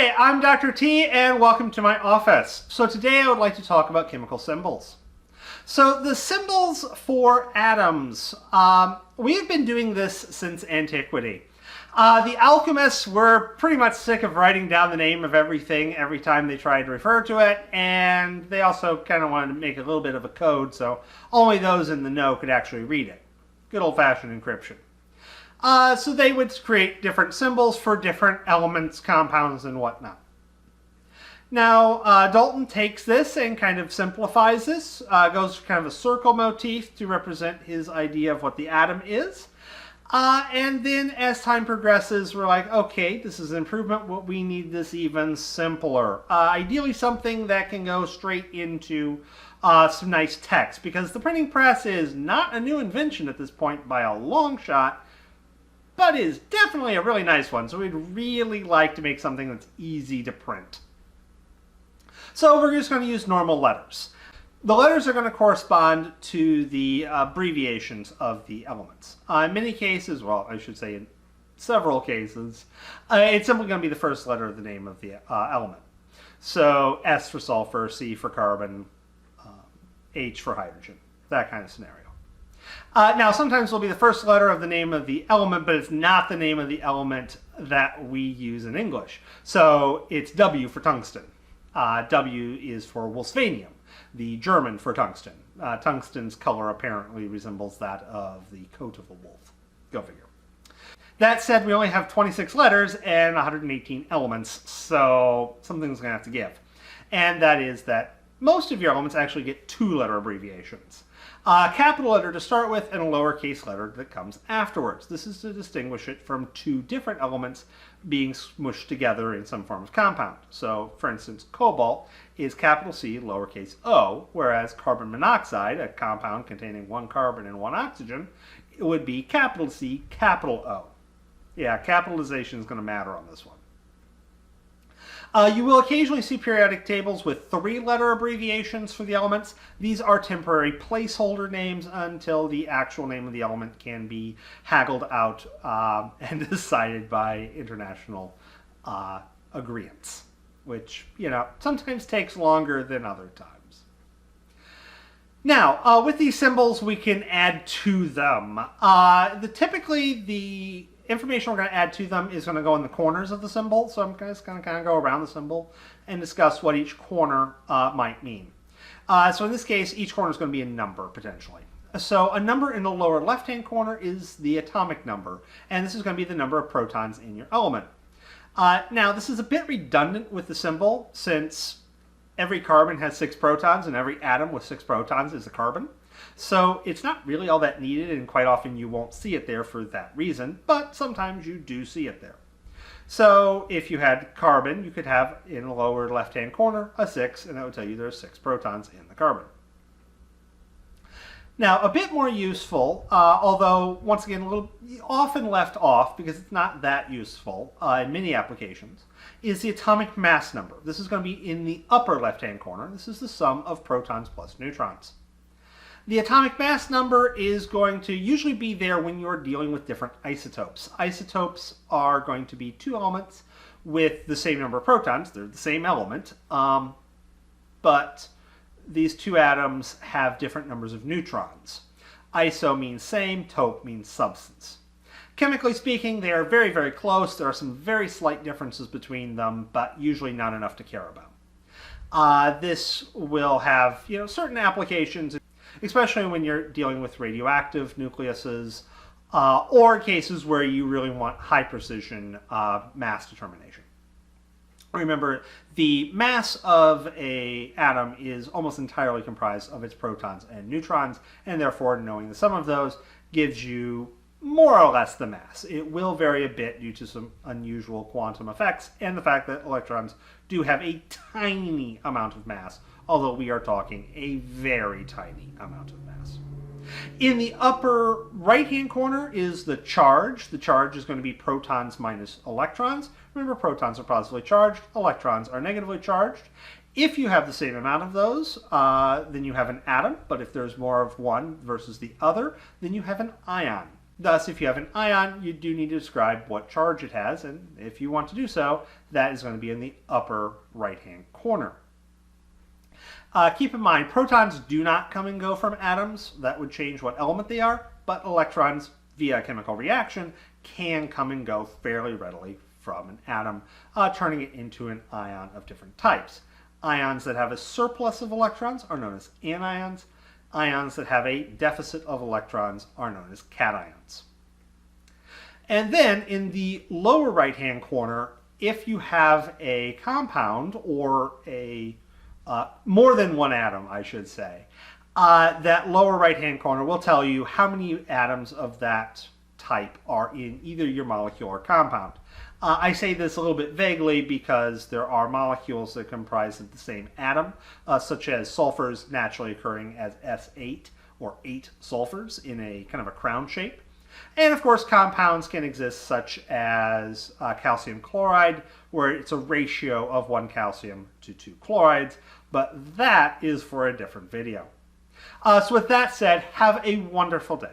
Hey, I'm Dr. T and welcome to my office. So today I would like to talk about chemical symbols. So the symbols for atoms, we have been doing this since antiquity. The alchemists were pretty much sick of writing down the name of everything every time they tried to refer to it, and they also kind of wanted to make a little bit of a code so only those in the know could actually read it. Good old-fashioned encryption. So they would create different symbols for different elements, compounds, and whatnot. Now, Dalton takes this and kind of simplifies this, goes for kind of a circle motif to represent his idea of what the atom is. And then as time progresses, we're like, okay, this is an improvement. We need this even simpler. Ideally something that can go straight into some nice text, because the printing press is not a new invention at this point by a long shot, but is definitely a really nice one. So we'd really like to make something that's easy to print. So we're just going to use normal letters. The letters are going to correspond to the abbreviations of the elements. In many cases, well, I should say in several cases, it's simply going to be the first letter of the name of the element. So S for sulfur, C for carbon, H for hydrogen, that kind of scenario. Now, sometimes it will be the first letter of the name of the element, but it's not the name of the element that we use in English. So it's W for tungsten. W is for wolfsbanium, the German for tungsten. Tungsten's color apparently resembles that of the coat of a wolf. Go figure. That said, we only have 26 letters and 118 elements, so something's going to have to give. And that is that most of your elements actually get two-letter abbreviations. A capital letter to start with and a lowercase letter that comes afterwards. This is to distinguish it from two different elements being smushed together in some form of compound. So, for instance, cobalt is capital C, lowercase o, whereas carbon monoxide, a compound containing one carbon and one oxygen, it would be capital C, capital O. Yeah, capitalization is going to matter on this one. You will occasionally see periodic tables with three-letter abbreviations for the elements. These are temporary placeholder names until the actual name of the element can be haggled out and decided by international agreements, which, you know, sometimes takes longer than other times. Now, with these symbols, we can add to them. Typically, the information we're going to add to them is going to go in the corners of the symbol, so I'm just going to kind of go around the symbol and discuss what each corner might mean. So in this case, each corner is going to be a number, potentially. So a number in the lower left-hand corner is the atomic number, and this is going to be the number of protons in your element. Now, this is a bit redundant with the symbol, since every carbon has 6 protons, and every atom with 6 protons is a carbon. So it's not really all that needed, and quite often you won't see it there for that reason, but sometimes you do see it there. So if you had carbon, you could have in the lower left-hand corner a 6, and that would tell you there are 6 protons in the carbon. Now, a bit more useful, although once again a little often left off because it's not that useful in many applications, is the atomic mass number. This is going to be in the upper left-hand corner. This is the sum of protons plus neutrons. The atomic mass number is going to usually be there when you're dealing with different isotopes. Isotopes are going to be two elements with the same number of protons. They're the same element, but these two atoms have different numbers of neutrons. Iso means same, tope means substance. Chemically speaking, they are very, very close. There are some very slight differences between them, but usually not enough to care about. This will have, certain applications, especially when you're dealing with radioactive nucleuses, or cases where you really want high precision mass determination. Remember, the mass of an atom is almost entirely comprised of its protons and neutrons, and therefore knowing the sum of those gives you more or less the mass. It will vary a bit due to some unusual quantum effects and the fact that electrons do have a tiny amount of mass, although we are talking a very tiny amount of mass. In the upper right-hand corner is the charge. The charge is going to be protons minus electrons. Remember, protons are positively charged, electrons are negatively charged. If you have the same amount of those, then you have an atom, but if there's more of one versus the other, then you have an ion. Thus, if you have an ion, you do need to describe what charge it has, and if you want to do so, that is going to be in the upper right-hand corner. Keep in mind, protons do not come and go from atoms. That would change what element they are, but electrons, via a chemical reaction, can come and go fairly readily from an atom, turning it into an ion of different types. Ions that have a surplus of electrons are known as anions. Ions that have a deficit of electrons are known as cations. And then in the lower right-hand corner, if you have a compound or a more than one atom, I should say, that lower right-hand corner will tell you how many atoms of that type are in either your molecule or compound. I say this a little bit vaguely because there are molecules that comprise of the same atom, such as sulfurs naturally occurring as S8 or 8 sulfurs in a kind of a crown shape. And of course, compounds can exist such as calcium chloride, where it's a ratio of 1 calcium to 2 chlorides, but that is for a different video. So with that said, have a wonderful day.